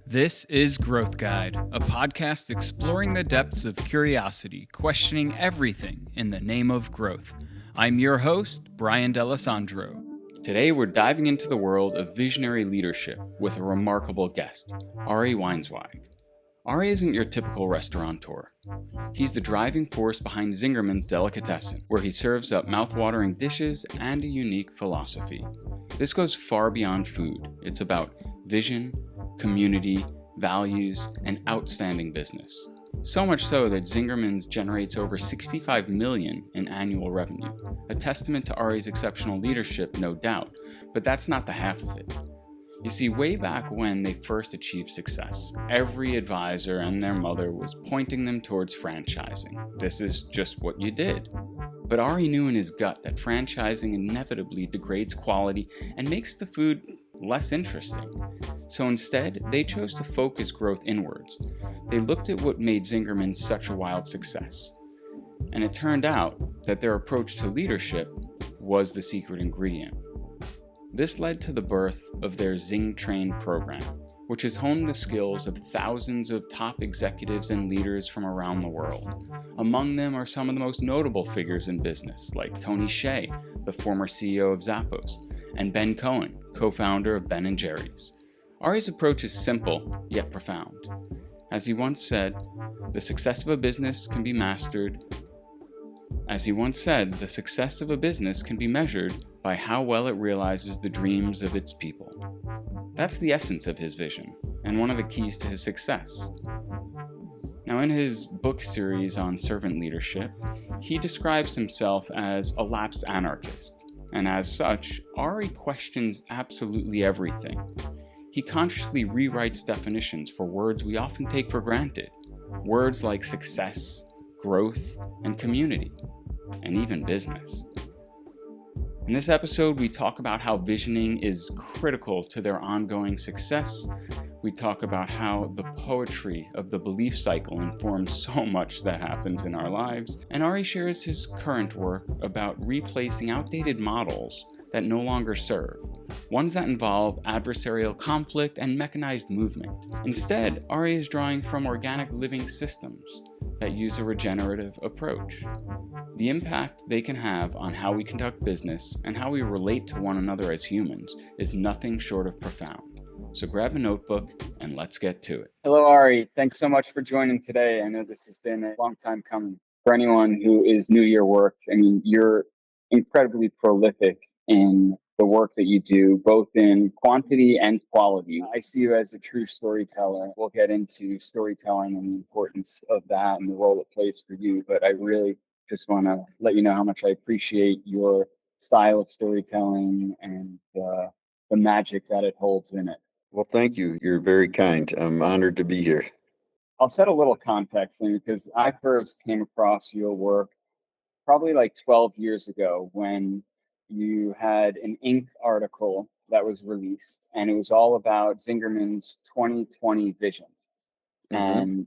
This is Growth Guide, a podcast exploring the depths of curiosity, questioning everything in the name of growth. I'm your host, Brian D'Alessandro. Today we're diving into the world of visionary leadership with a remarkable guest, Ari Weinzweig. Ari isn't your typical restaurateur. He's the driving force behind Zingerman's Delicatessen, where he serves up mouthwatering dishes and a unique philosophy. This goes far beyond food. It's about vision, community, values, and outstanding business. So much so that Zingerman's generates over $65 million in annual revenue, a testament to Ari's exceptional leadership, no doubt, but that's not the half of it. You see, way back when they first achieved success, every advisor and their mother was pointing them towards franchising. This is just what you did. But Ari knew in his gut that franchising inevitably degrades quality and makes the food less interesting. So instead, they chose to focus growth inwards. They looked at what made Zingerman such a wild success. And it turned out that their approach to leadership was the secret ingredient. This led to the birth of their ZingTrain program, which has honed the skills of thousands of top executives and leaders from around the world. Among them are some of the most notable figures in business, like Tony Hsieh, the former CEO of Zappos, and Ben Cohen, co-founder of Ben & Jerry's. Ari's approach is simple, yet profound. As he once said, the success of a business can be measured by how well it realizes the dreams of its people. That's the essence of his vision, and one of the keys to his success. Now, in his book series on servant leadership, he describes himself as a lapsed anarchist, and as such, Ari questions absolutely everything. He consciously rewrites definitions for words we often take for granted, words like success, growth, and community, and even business. In this episode, we talk about how visioning is critical to their ongoing success. We talk about how the poetry of the belief cycle informs so much that happens in our lives. And Ari shares his current work about replacing outdated models that no longer serve, ones that involve adversarial conflict and mechanized movement. Instead, Ari is drawing from organic living systems that use a regenerative approach. The impact they can have on how we conduct business and how we relate to one another as humans is nothing short of profound. So grab a notebook and let's get to it. Hello, Ari. Thanks so much for joining today. I know this has been a long time coming. For anyone who is new to your work, I mean, you're incredibly prolific in the work that you do, both in quantity and quality. I see you as a true storyteller. We'll get into storytelling and the importance of that and the role it plays for you, but I really just want to let you know how much I appreciate your style of storytelling and the magic that it holds in it. Well, thank you. You're very kind. I'm honored to be here. I'll set a little context in because I first came across your work probably like 12 years ago when you had an Inc. article that was released, and it was all about Zingerman's 2020 vision. And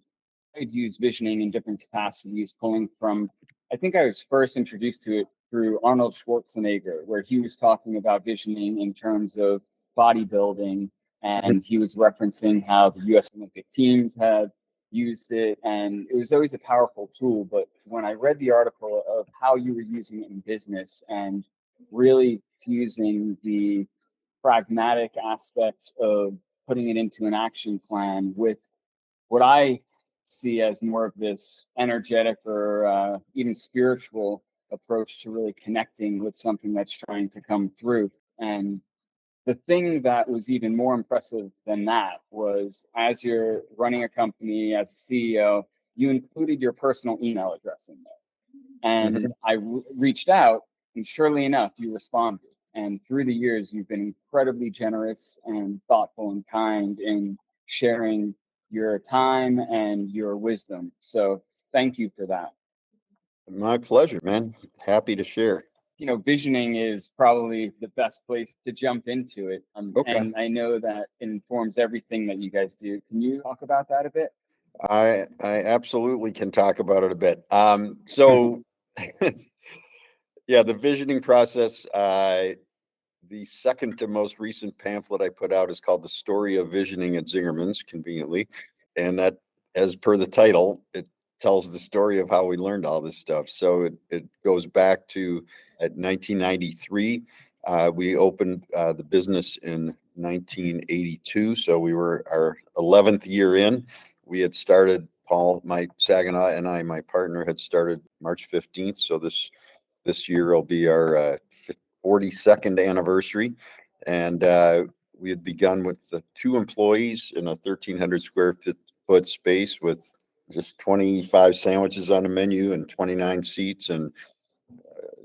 I'd use visioning in different capacities, pulling from, I think I was first introduced to it through Arnold Schwarzenegger, where he was talking about visioning in terms of bodybuilding, and he was referencing how the U.S. Olympic teams had used it, and it was always a powerful tool. But when I read the article of how you were using it in business and really fusing the pragmatic aspects of putting it into an action plan with what I see as more of this energetic or even spiritual approach to really connecting with something that's trying to come through. And the thing that was even more impressive than that was, as you're running a company as a CEO, you included your personal email address in there. And I reached out, and surely enough, you responded. And through the years, you've been incredibly generous and thoughtful and kind in sharing your time and your wisdom. So thank you for that. My pleasure, man. Happy to share. You know, visioning is probably the best place to jump into it. Okay. And I know that it informs everything that you guys do. Can you talk about that a bit? I absolutely can talk about it a bit. So yeah, the visioning process, The second to most recent pamphlet I put out is called The Story of Visioning at Zingerman's, conveniently. And that, as per the title, it tells the story of how we learned all this stuff. So it goes back to at 1993. We opened the business in 1982. So we were our 11th year in. We had started, Paul, my Saginaw, and I, my partner, had started March 15th. So this year will be our 42nd anniversary. And we had begun with 2 employees in a 1,300 square foot space with just 25 sandwiches on the menu and 29 seats, and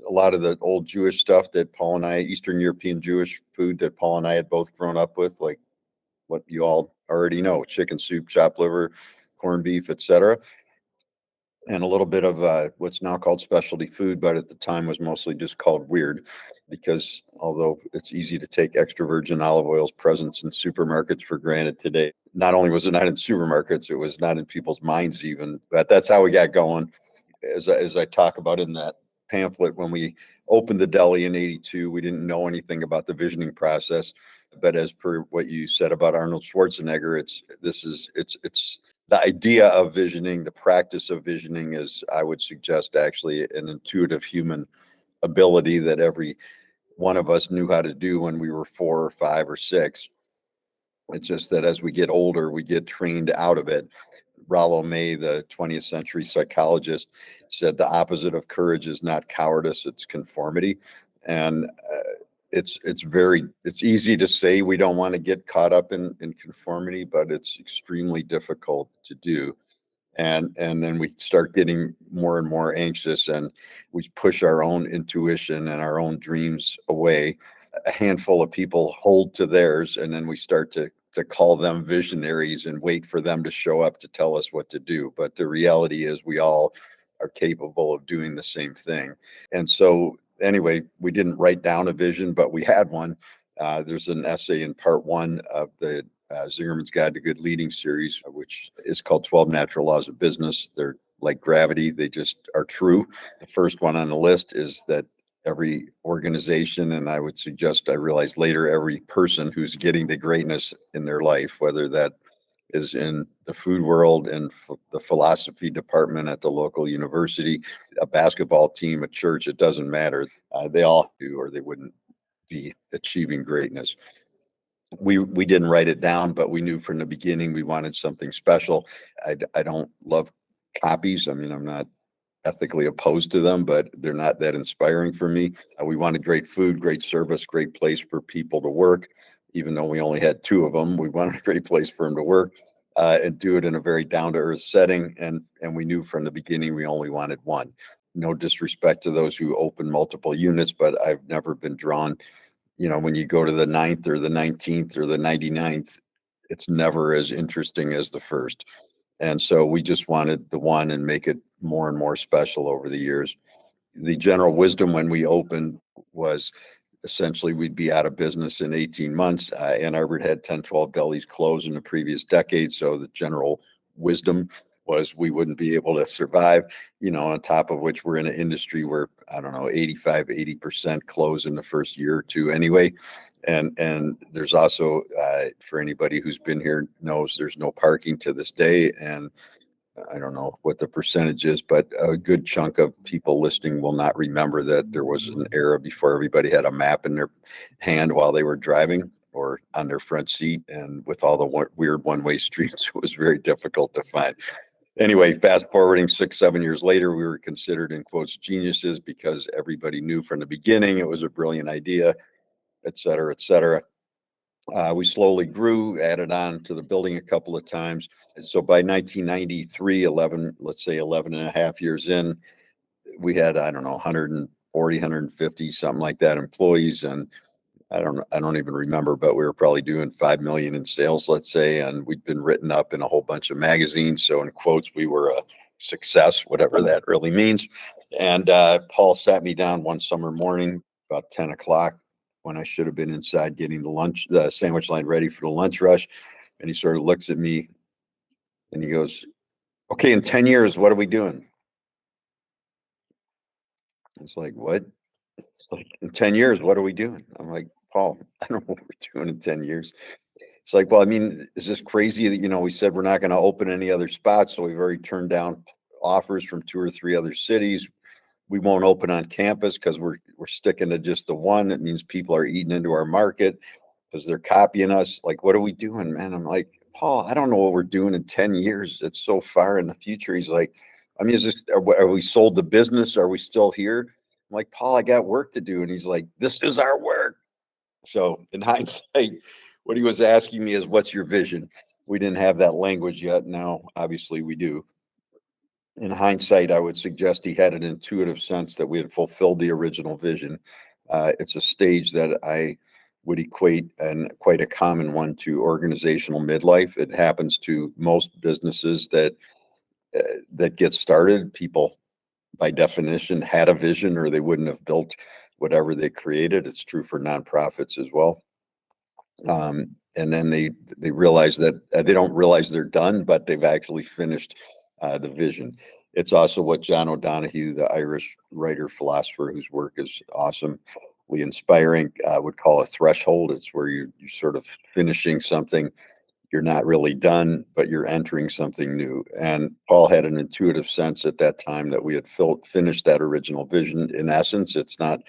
a lot of the old Jewish stuff that Paul and I, Eastern European Jewish food that Paul and I had both grown up with, like what you all already know: chicken soup, chopped liver, corned beef, etc., and a little bit of what's now called specialty food, but at the time was mostly just called weird, because although it's easy to take extra virgin olive oil's presence in supermarkets for granted today, not only was it not in supermarkets, it was not in people's minds even. But that's how we got going. As I talk about in that pamphlet, when we opened the deli in '82, we didn't know anything about the visioning process. But as per what you said about Arnold Schwarzenegger, it's the idea of visioning, the practice of visioning is, I would suggest, actually an intuitive human ability that every one of us knew how to do when we were 4 or 5 or 6. It's just that as we get older, we get trained out of it. Rollo May, the 20th century psychologist, said the opposite of courage is not cowardice, it's conformity. And it's easy to say we don't want to get caught up in conformity, but it's extremely difficult to do. And then we start getting more and more anxious, and we push our own intuition and our own dreams away. A handful of people hold to theirs, and then we start to call them visionaries and wait for them to show up to tell us what to do. But the reality is we all are capable of doing the same thing. And so anyway, we didn't write down a vision, but we had one. There's an essay in part 1 of the Zingerman's Guide to Good Leading series, which is called 12 Natural Laws of Business. They're like gravity, they just are true. The first one on the list is that every organization, and I would suggest, I realized later, every person who's getting to greatness in their life, whether that is in the food world, in the philosophy department at the local university, a basketball team, a church, it doesn't matter. They all do, or they wouldn't be achieving greatness. We didn't write it down, but we knew from the beginning we wanted something special. I don't love copies. I mean, I'm not ethically opposed to them, but they're not that inspiring for me. We wanted great food, great service, great place for people to work. Even though we only had 2 of them, we wanted a great place for them to work, and do it in a very down-to-earth setting. And we knew from the beginning we only wanted one. No disrespect to those who open multiple units, but I've never been drawn. When you go to the 9th or the 19th or the 99th, it's never as interesting as the first. And so we just wanted the one and make it more and more special over the years. The general wisdom when we opened was essentially we'd be out of business in 18 months. Ann Arbor had 10, 12 delis closed in the previous decade. So the general wisdom was we wouldn't be able to survive, on top of which we're in an industry where, I don't know, 80% close in the first year or 2 anyway. And there's also, for anybody who's been here knows, there's no parking to this day. And I don't know what the percentage is, but a good chunk of people listening will not remember that there was an era before everybody had a map in their hand while they were driving or on their front seat. And with all the weird one-way streets, it was very difficult to find. Anyway, fast forwarding 6, 7 years later, we were considered, in quotes, geniuses, because everybody knew from the beginning it was a brilliant idea, et cetera, et cetera. We slowly grew, added on to the building a couple of times. So by 1993, 11, let's say 11 and a half years in, we had, I don't know, 140, 150, something like that, employees. And I don't even remember, but we were probably doing 5 million in sales, let's say. And we'd been written up in a whole bunch of magazines. So in quotes, we were a success, whatever that really means. And Paul sat me down one summer morning about 10 o'clock when I should have been inside getting the sandwich line ready for the lunch rush. And he sort of looks at me and he goes, "Okay, in 10 years, what are we doing?" It's like, "What?" It's like, "In 10 years, what are we doing?" I'm like, Paul, I don't know what we're doing in 10 years. It's like, well, I mean, is this crazy that, we said we're not going to open any other spots. So we've already turned down offers from 2 or 3 other cities. We won't open on campus because we're sticking to just the one. It means people are eating into our market because they're copying us. Like, what are we doing, man? I'm like, Paul, I don't know what we're doing in 10 years. It's so far in the future. He's like, I mean, are we sold the business? Are we still here? I'm like, Paul, I got work to do. And he's like, this is our work. So in hindsight, what he was asking me is, what's your vision? We didn't have that language yet. Now, obviously we do. In hindsight, I would suggest he had an intuitive sense that we had fulfilled the original vision. It's a stage that I would equate, and quite a common one, to organizational midlife. It happens to most businesses that get started. People, by definition, had a vision, or they wouldn't have built whatever they created. It's true for nonprofits as well. And then they realize that they don't realize they're done, but they've actually finished the vision. It's also what John O'Donohue, the Irish writer philosopher whose work is awesomely inspiring, would call a threshold. It's where you're sort of finishing something. You're not really done, but you're entering something new. And Paul had an intuitive sense at that time that we had finished that original vision. In essence, it's not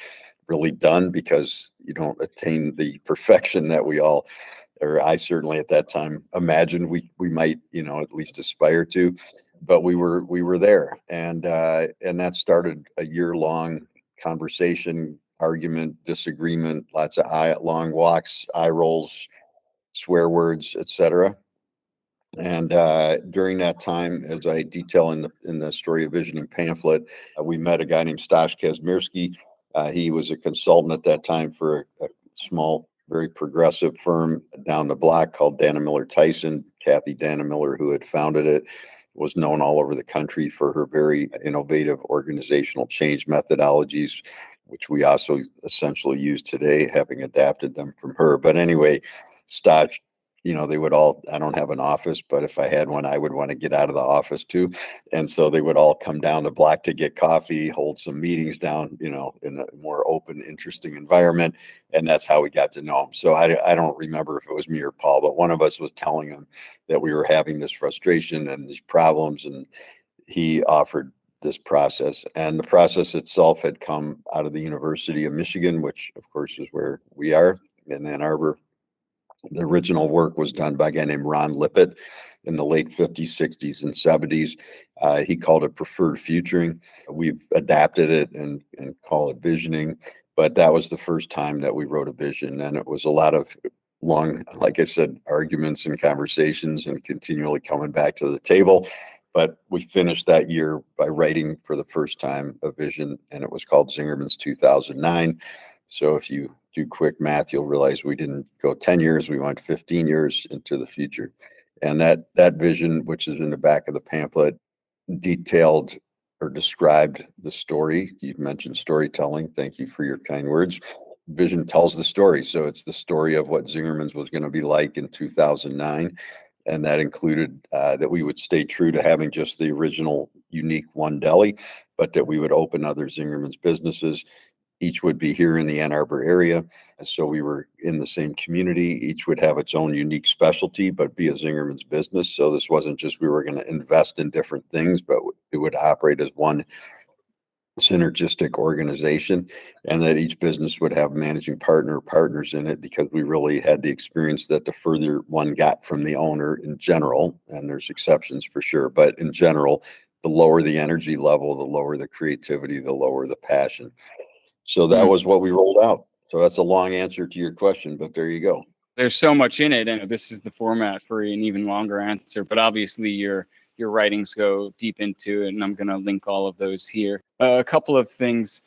really done because you don't attain the perfection that we all, or I certainly at that time imagined we might, at least aspire to, but we were there. And that started a year-long conversation, argument, disagreement, lots of long walks, eye rolls, swear words, etc. And during that time, as I detail in the Story of Visioning pamphlet, we met a guy named Stash Kazmierski. He was a consultant at that time for a small, very progressive firm down the block called Dana Miller Tyson. Kathy Dana Miller, who had founded it, was known all over the country for her very innovative organizational change methodologies, which we also essentially use today, having adapted them from her. But anyway, Stash, they would all, I don't have an office, but if I had one, I would want to get out of the office too. And so they would all come down the block to get coffee, hold some meetings down, in a more open, interesting environment. And that's how we got to know him. So I don't remember if it was me or Paul, but one of us was telling him that we were having this frustration and these problems. And he offered this process. And the process itself had come out of the University of Michigan, which of course is where we are in Ann Arbor. The original work was done by a guy named Ron Lippitt in the late 50s, 60s, and 70s. He called it preferred futuring. We've adapted it and call it visioning, but that was the first time that we wrote a vision. And it was a lot of long, like I said, arguments and conversations and continually coming back to the table. But we finished that year by writing for the first time a vision, and it was called Zingerman's 2009. So if you do quick math, you'll realize we didn't go 10 years, we went 15 years into the future. And that vision, which is in the back of the pamphlet, detailed or described the story. You've mentioned storytelling. Thank you for your kind words. Vision tells the story. So it's the story of what Zingerman's was going to be like in 2009. And that included that we would stay true to having just the original unique one deli, but that we would open other Zingerman's businesses. Each would be here in the Ann Arbor area. So we were in the same community. Each would have its own unique specialty, but be a Zingerman's business. So this wasn't just we were going to invest in different things, but it would operate as one synergistic organization, and that each business would have managing partners in it, because we really had the experience that the further one got from the owner in general, and there's exceptions for sure, but in general, the lower the energy level, the lower the creativity, the lower the passion. So that was what we rolled out. So that's a long answer to your question, but there you go. There's so much in it, and this is the format for an even longer answer. But obviously, your writings go deep into it, and I'm going to link all of those here. A couple of things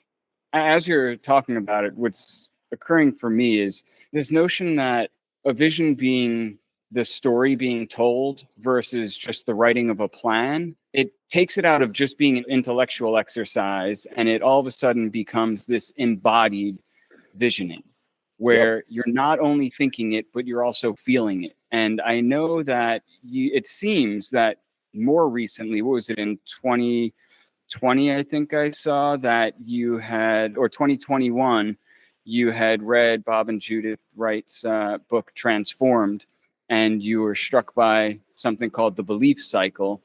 as you're talking about it. What's occurring for me is this notion that a vision being the story being told versus just the writing of a plan, it takes it out of just being an intellectual exercise, and it all of a sudden becomes this embodied visioning where you're not only thinking it, but you're also feeling it. And I know that it seems that more recently, what was it, in 2020, I think I saw that you had, or 2021, you had read Bob and Judith Wright's book Transformed, and you were struck by something called the belief cycle.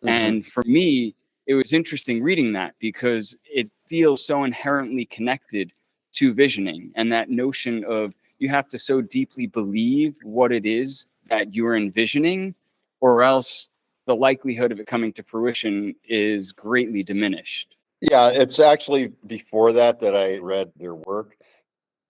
And for me, it was interesting reading that because it feels so inherently connected to visioning, and that notion of you have to so deeply believe what it is that you're envisioning, or else the likelihood of it coming to fruition is greatly diminished. Yeah, it's actually before that I read their work,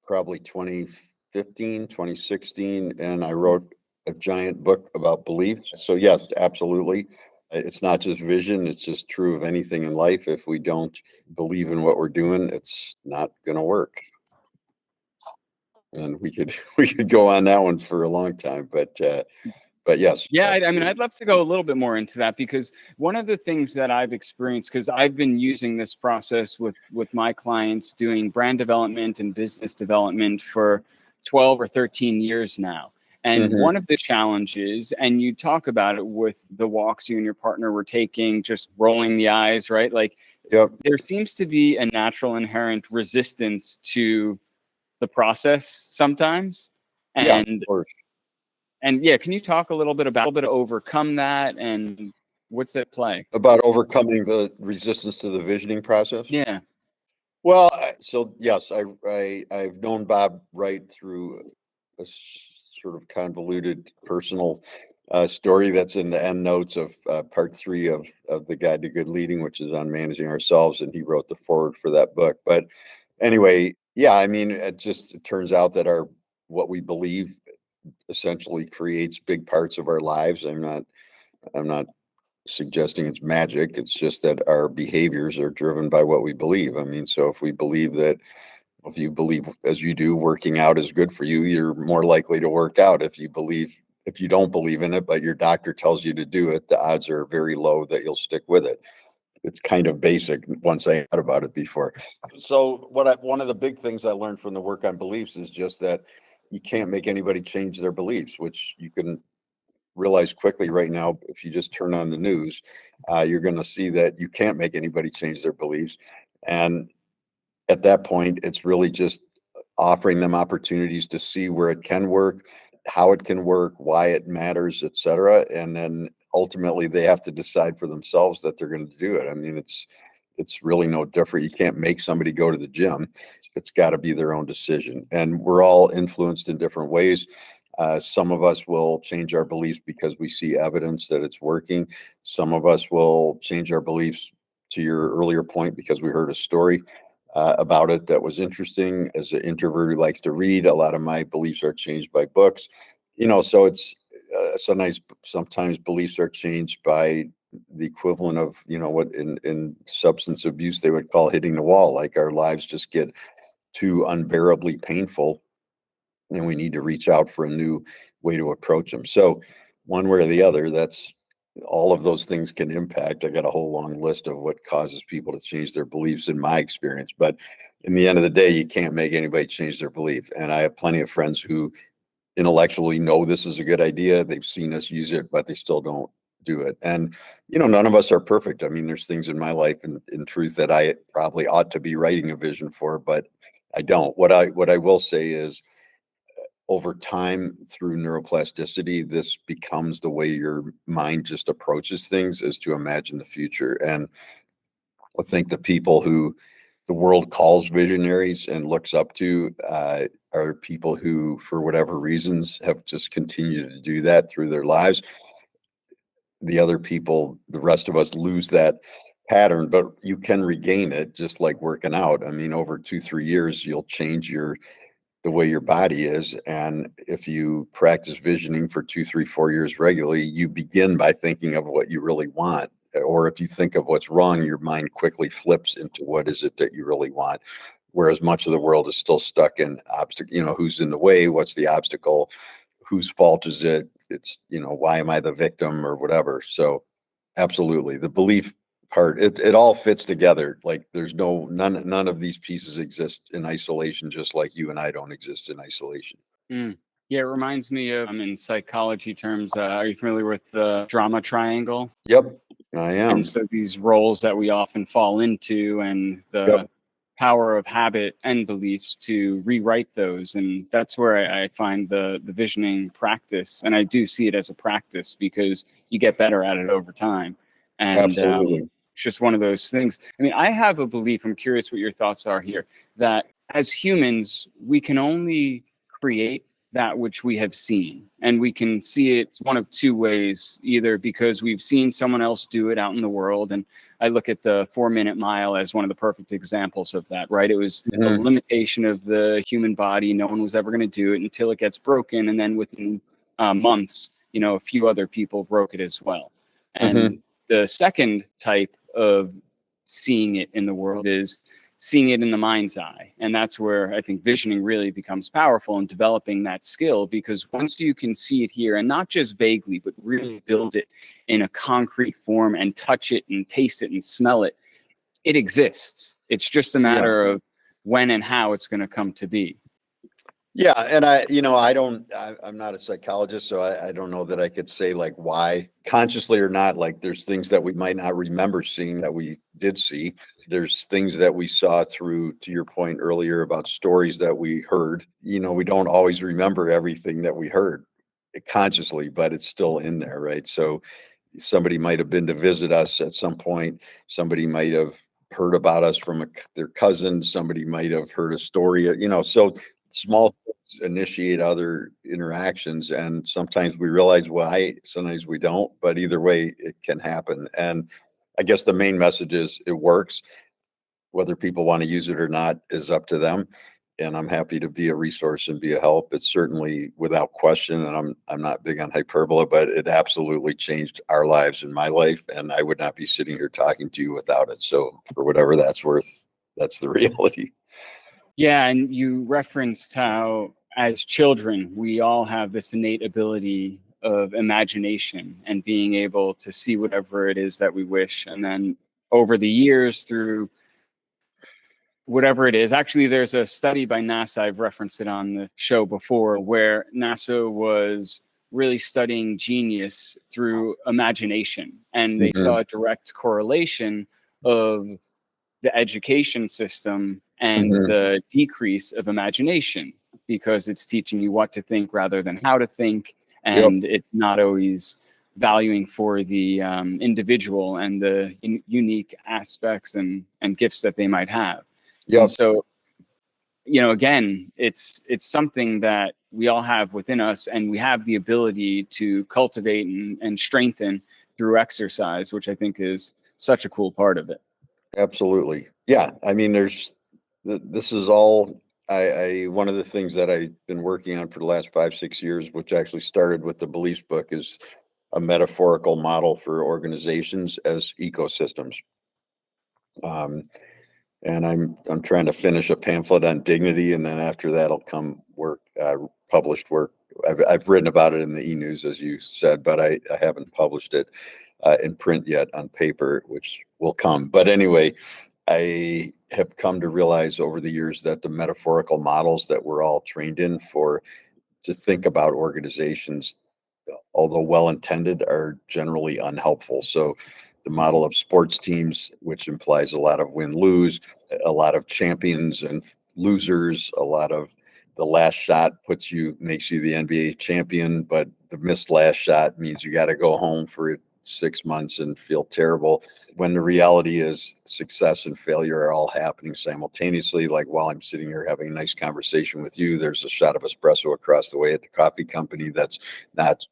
probably 2015, 2016, and I wrote a giant book about beliefs. So yes, absolutely. It's not just vision, it's just true of anything in life. If we don't believe in what we're doing, it's not going to work. And we could go on that one for a long time, but yes. Yeah, I mean, I'd love to go a little bit more into that, because one of the things that I've experienced, because I've been using this process with my clients doing brand development and business development for 12 or 13 years now. And one of the challenges, and you talk about it with the walks you and your partner were taking, just rolling the eyes, right? Like, Yep. there seems to be a natural inherent resistance to the process sometimes. Yeah, And of course. and yeah, can you talk a little bit about to overcome that, and what's at play? About overcoming the resistance to the visioning process? Yeah. Well, so yes, I've known Bob Wright through a sort of convoluted personal story that's in the end notes of part 3 of the Guide to Good Leading, which is on managing ourselves, and he wrote the foreword for that book. But anyway, yeah, I mean, it turns out that what we believe essentially creates big parts of our lives. I'm not suggesting it's magic. It's just that our behaviors are driven by what we believe. I mean, so if you believe, as you do, working out is good for you, you're more likely to work out. If you don't believe in it, but your doctor tells you to do it, the odds are very low that you'll stick with it. It's kind of basic once I thought about it before. So one of the big things I learned from the work on beliefs is just that you can't make anybody change their beliefs, which you can realize quickly right now. If you just turn on the news, you're going to see that you can't make anybody change their beliefs. And at that point, it's really just offering them opportunities to see where it can work, how it can work, why it matters, etc. And then ultimately they have to decide for themselves that they're going to do it. I mean, it's really no different. You can't make somebody go to the gym. It's got to be their own decision. And we're all influenced in different ways. Some of us will change our beliefs because we see evidence that it's working. Some of us will change our beliefs, to your earlier point, because we heard a story about it that was interesting. As an introvert who likes to read, a lot of my beliefs are changed by books. So it's sometimes beliefs are changed by the equivalent of what in substance abuse they would call hitting the wall. Like, our lives just get too unbearably painful, and we need to reach out for a new way to approach them. So one way or the other, that's all of those things can impact. I got a whole long list of what causes people to change their beliefs in my experience, but in the end of the day, you can't make anybody change their belief. And I have plenty of friends who intellectually know this is a good idea. They've seen us use it, but they still don't do it. And none of us are perfect. I mean, there's things in my life, and in truth, that I probably ought to be writing a vision for, but I don't. What I will say is, over time, through neuroplasticity, this becomes the way your mind just approaches things, is to imagine the future. And I think the people who the world calls visionaries and looks up to are people who, for whatever reasons, have just continued to do that through their lives. The other people, the rest of us, lose that pattern, but you can regain it, just like working out. I mean, over 2-3 years, you'll change the way your body is. And if you practice visioning for 2, 3, 4 years regularly, you begin by thinking of what you really want. Or if you think of what's wrong, your mind quickly flips into what is it that you really want. Whereas much of the world is still stuck in obstacle, who's in the way, what's the obstacle, whose fault is it? It's, why am I the victim or whatever? So absolutely. The belief part, it all fits together. Like, there's none of these pieces exist in isolation, just like you and I don't exist in isolation. Yeah, it reminds me of, in psychology terms, are you familiar with the drama triangle? Yep, I am. And so these roles that we often fall into, and the Yep. power of habit and beliefs to rewrite those. And that's where I find the visioning practice. And I do see it as a practice because you get better at it over time. And Absolutely. it's just one of those things. I mean, I have a belief, I'm curious what your thoughts are here, that as humans, we can only create that which we have seen. And we can see it one of two ways, either because we've seen someone else do it out in the world. And I look at the 4-minute mile as one of the perfect examples of that, right? It was a limitation of the human body. No one was ever going to do it until it gets broken. And then within months, a few other people broke it as well. And the second type of seeing it in the world is seeing it in the mind's eye. And that's where I think visioning really becomes powerful in developing that skill, because once you can see it here and not just vaguely, but really build it in a concrete form and touch it and taste it and smell it, it exists. It's just a matter of when and how it's going to come to be. Yeah. And I'm not a psychologist, so I don't know that I could say like why, consciously or not. Like there's things that we might not remember seeing that we did see. There's things that we saw through, to your point earlier about stories that we heard. We don't always remember everything that we heard consciously, but it's still in there, right? So somebody might have been to visit us at some point. Somebody might have heard about us from their cousin. Somebody might have heard a story, so small things initiate other interactions, and sometimes we realize why, sometimes we don't, but either way it can happen. And I guess the main message is it works. Whether people want to use it or not is up to them, and I'm happy to be a resource and be a help. It's certainly without question, and I'm not big on hyperbole, but it absolutely changed our lives and my life, and I would not be sitting here talking to you without it. So for whatever that's worth, that's the reality. Yeah, and you referenced how as children, we all have this innate ability of imagination and being able to see whatever it is that we wish. And then over the years, through whatever it is, actually, there's a study by NASA, I've referenced it on the show before, where NASA was really studying genius through imagination. And they saw a direct correlation of the education system and the decrease of imagination, because it's teaching you what to think rather than how to think. And it's not always valuing for the individual and the unique aspects and gifts that they might have. And so, again, it's something that we all have within us, and we have the ability to cultivate and strengthen through exercise, which I think is such a cool part of it. Absolutely. Yeah. I mean, this is all, one of the things that I've been working on for the last 5-6 years, which actually started with the beliefs book, is a metaphorical model for organizations as ecosystems. And I'm trying to finish a pamphlet on dignity, and then after that'll come work, published work. I've written about it in the e-news, as you said, but I haven't published it in print yet on paper, which will come. But anyway, I have come to realize over the years that the metaphorical models that we're all trained in to think about organizations, although well-intended, are generally unhelpful. So the model of sports teams, which implies a lot of win-lose, a lot of champions and losers, a lot of the last shot makes you the NBA champion, but the missed last shot means you got to go home for 6 months and feel terrible, when the reality is success and failure are all happening simultaneously. Like while I'm sitting here having a nice conversation with you, there's a shot of espresso across the way at the coffee company that's not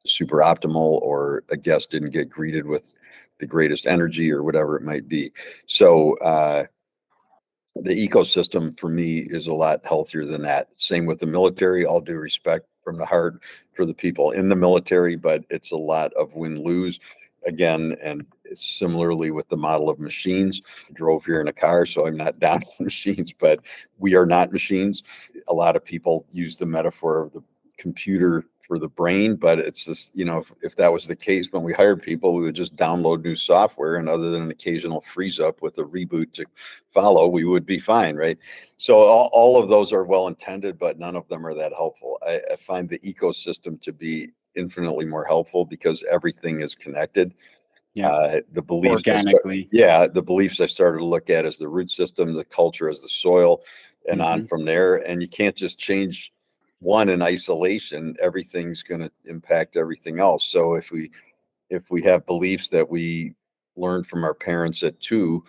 super optimal, or a guest didn't get greeted with the greatest energy, or whatever it might be. So the ecosystem for me is a lot healthier than that. Same with the military. All due respect from the heart for the people in the military, but it's a lot of win-lose again. And similarly with the model of machines. I drove here in a car, so I'm not down on machines, but we are not machines. A lot of people use the metaphor of the computer for the brain, but it's just, if that was the case when we hired people, we would just download new software, and other than an occasional freeze up with a reboot to follow, we would be fine, right? So all of those are well intended, but none of them are that helpful. I find the ecosystem to be infinitely more helpful because everything is connected. The beliefs, organically. the beliefs I started to look at as the root system, the culture as the soil, and on from there. And you can't just change one in isolation. Everything's going to impact everything else. So if we have beliefs that we learned from our parents at 2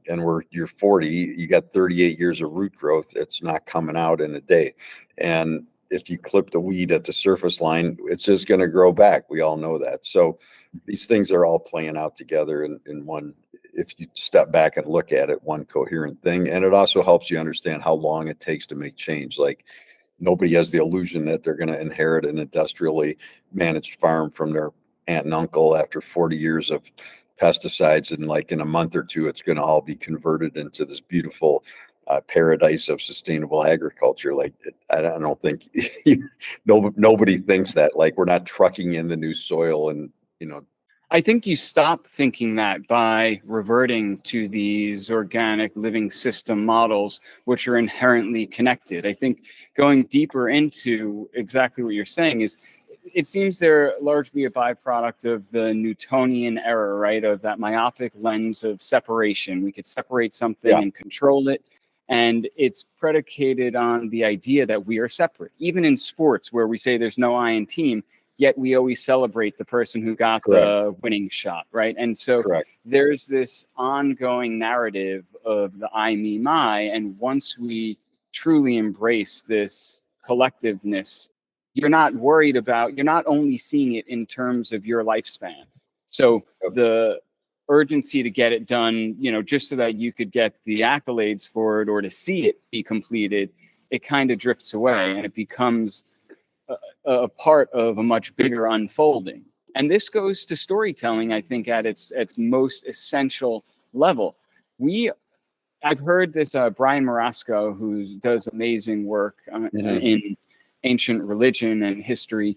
and you're 40, you got 38 years of root growth. It's not coming out in a day. And if you clip the weed at the surface line, it's just going to grow back. We all know that. So these things are all playing out together in one, if you step back and look at it, one coherent thing. And it also helps you understand how long it takes to make change. Like, nobody has the illusion that they're going to inherit an industrially managed farm from their aunt and uncle after 40 years of pesticides. And like in a month or two, it's going to all be converted into this beautiful paradise of sustainable agriculture. Like, I don't think nobody thinks that. Like, we're not trucking in the new soil and, I think you stop thinking that by reverting to these organic living system models, which are inherently connected. I think going deeper into exactly what you're saying is, it seems they're largely a byproduct of the Newtonian era, right? Of that myopic lens of separation. We could separate something and control it. And it's predicated on the idea that we are separate. Even in sports, where we say there's no I in team, yet we always celebrate the person who got the winning shot, right? And so there's this ongoing narrative of the I, me, my. And once we truly embrace this collectiveness, you're not only seeing it in terms of your lifespan. So the urgency to get it done, just so that you could get the accolades for it or to see it be completed, it kind of drifts away and it becomes a part of a much bigger unfolding. And this goes to storytelling, I think, at its most essential level. I've heard this Brian Marasco, who does amazing work in ancient religion and history.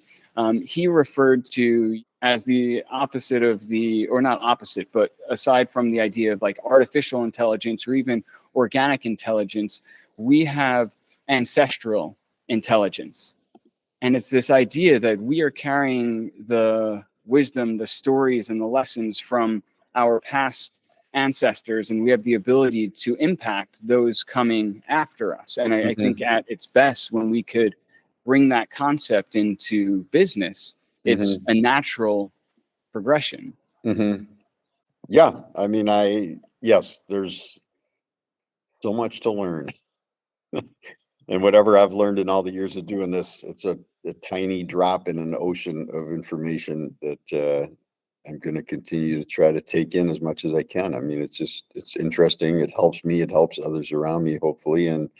He referred to as the opposite of or not opposite, but aside from the idea of like artificial intelligence or even organic intelligence, we have ancestral intelligence. And it's this idea that we are carrying the wisdom, the stories, and the lessons from our past ancestors, and we have the ability to impact those coming after us. And I think at its best, when we could bring that concept into business, it's a natural progression. Yeah. I mean, yes, there's so much to learn. And whatever I've learned in all the years of doing this, it's a tiny drop in an ocean of information that I'm going to continue to try to take in as much as I can. I mean, it's interesting. It helps me. It helps others around me, hopefully. And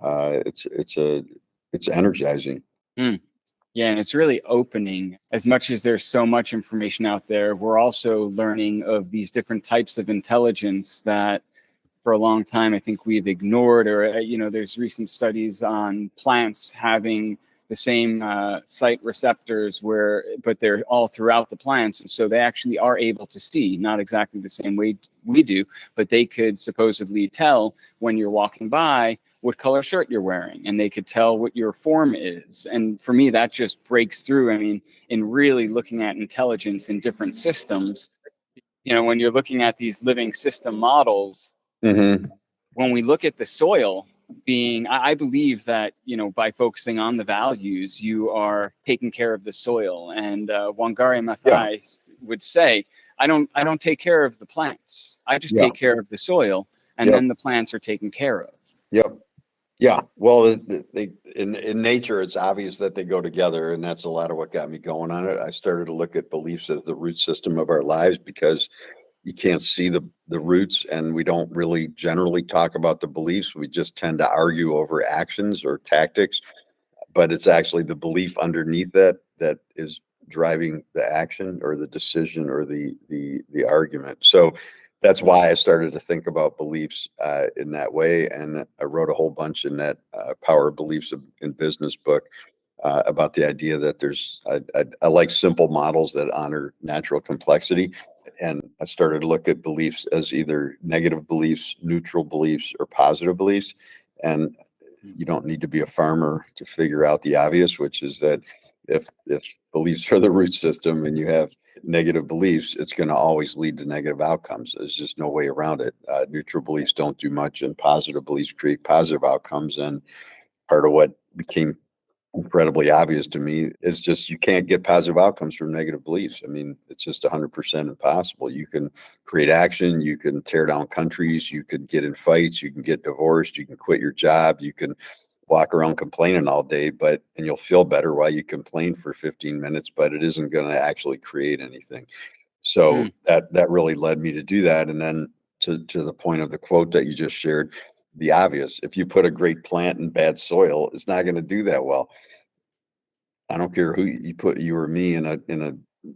it's energizing. Yeah, and it's really opening. As much as there's so much information out there, we're also learning of these different types of intelligence that for a long time I think we've ignored, or there's recent studies on plants having the same site receptors but they're all throughout the plants, and so they actually are able to see, not exactly the same way we do, but they could supposedly tell when you're walking by what color shirt you're wearing, and they could tell what your form is. And for me, that just breaks through. I mean, in really looking at intelligence in different systems, when you're looking at these living system models, when we look at the soil being, I believe that, by focusing on the values, you are taking care of the soil. And Wangari Maathai would say, I don't take care of the plants. I just take care of the soil, and then the plants are taken care of. Yeah. Well, in nature, it's obvious that they go together, and that's a lot of what got me going on it. I started to look at beliefs as the root system of our lives, because you can't see the roots, and we don't really generally talk about the beliefs. We just tend to argue over actions or tactics, but it's actually the belief underneath that is driving the action or the decision or the argument. So that's why I started to think about beliefs in that way. And I wrote a whole bunch in that Power of Beliefs in Business book about the idea that I like simple models that honor natural complexity. And I started to look at beliefs as either negative beliefs, neutral beliefs, or positive beliefs. And you don't need to be a farmer to figure out the obvious, which is that if beliefs are the root system and you have negative beliefs, it's going to always lead to negative outcomes. There's just no way around it. Neutral beliefs don't do much, and positive beliefs create positive outcomes. And part of what became incredibly obvious to me is just you can't get positive outcomes from negative beliefs. I mean, it's just 100% impossible. You can create action, you can tear down countries, you can get in fights, you can get divorced, you can quit your job, you can walk around complaining all day, and you'll feel better while you complain for 15 minutes, but it isn't going to actually create anything. So that really led me to do that. And then to the point of the quote that you just shared, the obvious, if you put a great plant in bad soil, it's not going to do that well. I don't care who you put, you or me, in a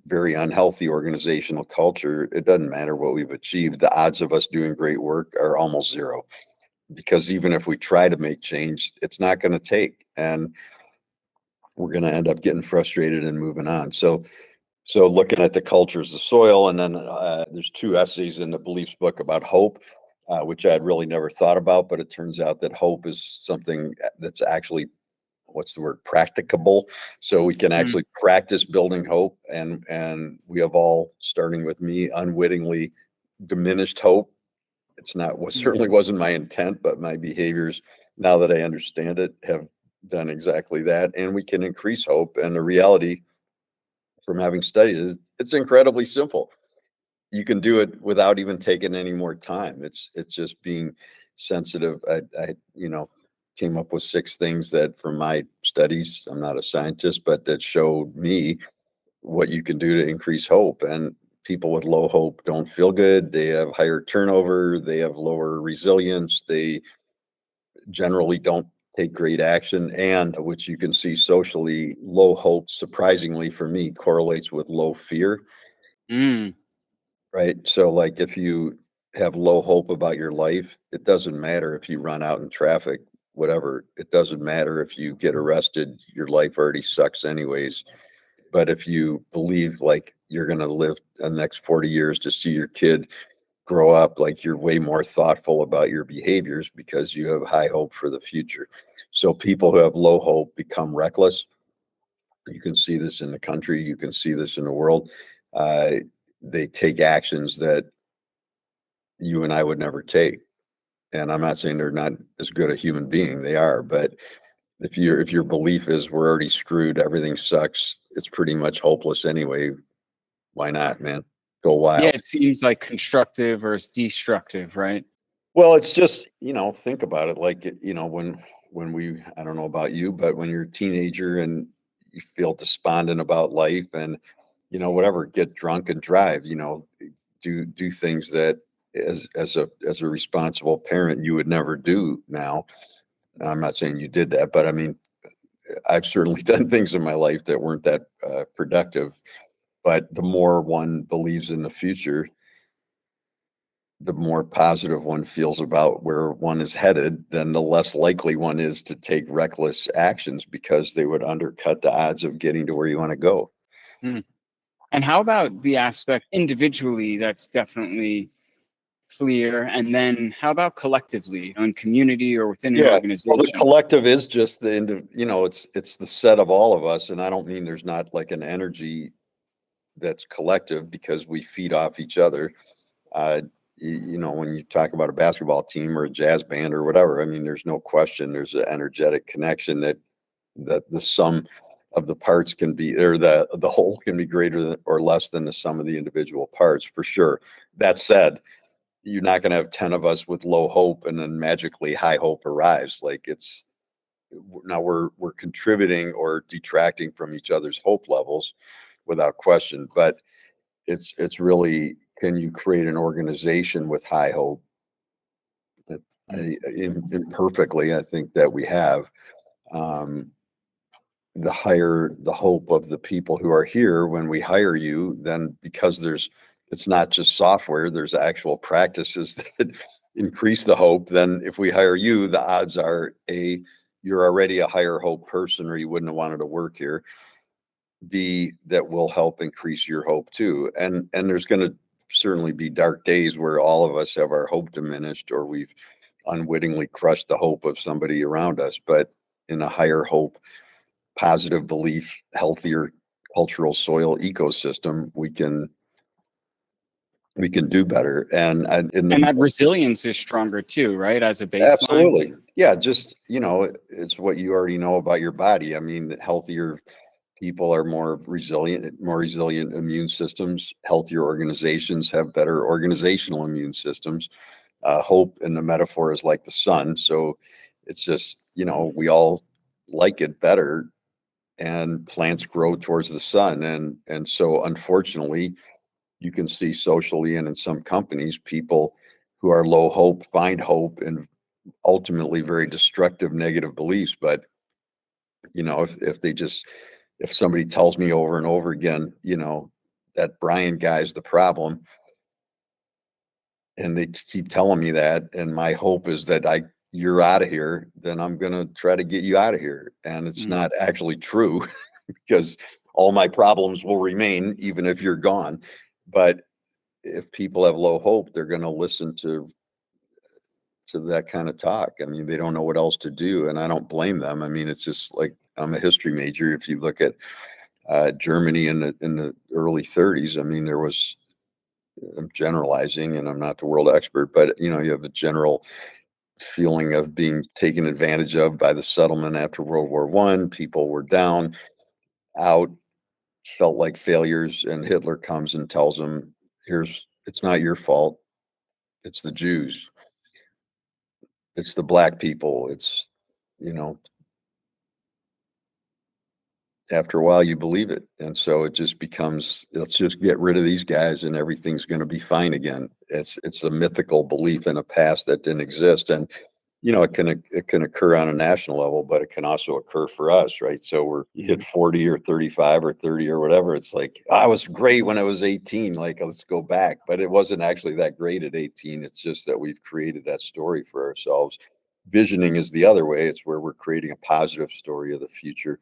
very unhealthy organizational culture. It doesn't matter what we've achieved. The odds of us doing great work are almost zero, because even if we try to make change, it's not going to take, and we're going to end up getting frustrated and moving on. So looking at the cultures, the soil, and then there's 2 essays in the beliefs book about hope, which I had really never thought about, but it turns out that hope is something that's actually, what's the word, practicable. So we can actually practice building hope, and we have all, starting with me, unwittingly diminished hope. It's not what certainly wasn't my intent, but my behaviors, now that I understand it, have done exactly that. And we can increase hope. And the reality from having studied it, it's incredibly simple. You can do it without even taking any more time. It's just being sensitive. I came up with 6 things that, from my studies, I'm not a scientist, but that showed me what you can do to increase hope. And people with low hope don't feel good. They have higher turnover. They have lower resilience. They generally don't take great action. And which you can see socially, low hope, surprisingly for me, correlates with low fear. Right. So like if you have low hope about your life, it doesn't matter if you run out in traffic, whatever. It doesn't matter if you get arrested. Your life already sucks anyways. But if you believe like you're going to live the next 40 years to see your kid grow up, like, you're way more thoughtful about your behaviors because you have high hope for the future. So people who have low hope become reckless. You can see this in the country. You can see this in the world. They take actions that you and I would never take. And I'm not saying they're not as good a human being. They are. But if your belief is we're already screwed, everything sucks, it's pretty much hopeless anyway. Why not, man? Go wild. Yeah, it seems like constructive versus destructive, right? Well, it's just, think about it. Like, when we, I don't know about you, but when you're a teenager and you feel despondent about life and, whatever, get drunk and drive, do things that as a responsible parent, you would never do now. I'm not saying you did that, but I mean, I've certainly done things in my life that weren't that productive. But the more one believes in the future, the more positive one feels about where one is headed, then the less likely one is to take reckless actions, because they would undercut the odds of getting to where you want to go. And how about the aspect individually that's definitely clear? And then how about collectively, in community or within an organization? Well, the collective is just it's the set of all of us. And I don't mean there's not like an energy that's collective, because we feed off each other. When you talk about a basketball team or a jazz band or whatever, I mean, there's no question there's an energetic connection that the sum of the parts can be, or the whole can be greater than, or less than, the sum of the individual parts, for sure. That said, you're not going to have 10 of us with low hope and then magically high hope arrives. Like, now we're contributing or detracting from each other's hope levels without question. But it's really, can you create an organization with high hope? That imperfectly, I think that we have. The higher the hope of the people who are here when we hire you, then, because it's not just software, there's actual practices that increase the hope. Then if we hire you, the odds are, A, you're already a higher hope person, or you wouldn't have wanted to work here. B, that will help increase your hope too. And there's going to certainly be dark days where all of us have our hope diminished, or we've unwittingly crushed the hope of somebody around us. But in a higher hope positive belief, healthier cultural soil ecosystem, we can do better. And that resilience is stronger too, right? As a baseline. Absolutely. Yeah. Just, it's what you already know about your body. I mean, healthier people are more resilient immune systems. Healthier organizations have better organizational immune systems. Hope in the metaphor is like the sun. So it's just, we all like it better, and plants grow towards the sun. And so unfortunately, you can see socially and in some companies, people who are low hope find hope in ultimately very destructive negative beliefs. But if somebody tells me over and over again, that Brian guy's the problem, and they keep telling me that, and my hope is that you're out of here, then I'm going to try to get you out of here. And it's not actually true because all my problems will remain even if you're gone. But if people have low hope, they're going to listen to that kind of talk. I mean, they don't know what else to do, and I don't blame them. I mean, it's just like, I'm a history major. If you look at Germany in the early 30s, I mean, I'm generalizing and I'm not the world expert, but you have a general feeling of being taken advantage of by the settlement after World War I. People were down, out, felt like failures, and Hitler comes and tells them, it's not your fault. It's the Jews. It's the black people. It's, after a while you believe it. And so it just becomes, let's just get rid of these guys and everything's going to be fine again. It's a mythical belief in a past that didn't exist. And, it can occur on a national level, but it can also occur for us, right? So you hit 40 or 35 or 30 or whatever. It's like, I was great when I was 18. Like, let's go back. But it wasn't actually that great at 18. It's just that we've created that story for ourselves. Visioning is the other way. It's where we're creating a positive story of the future,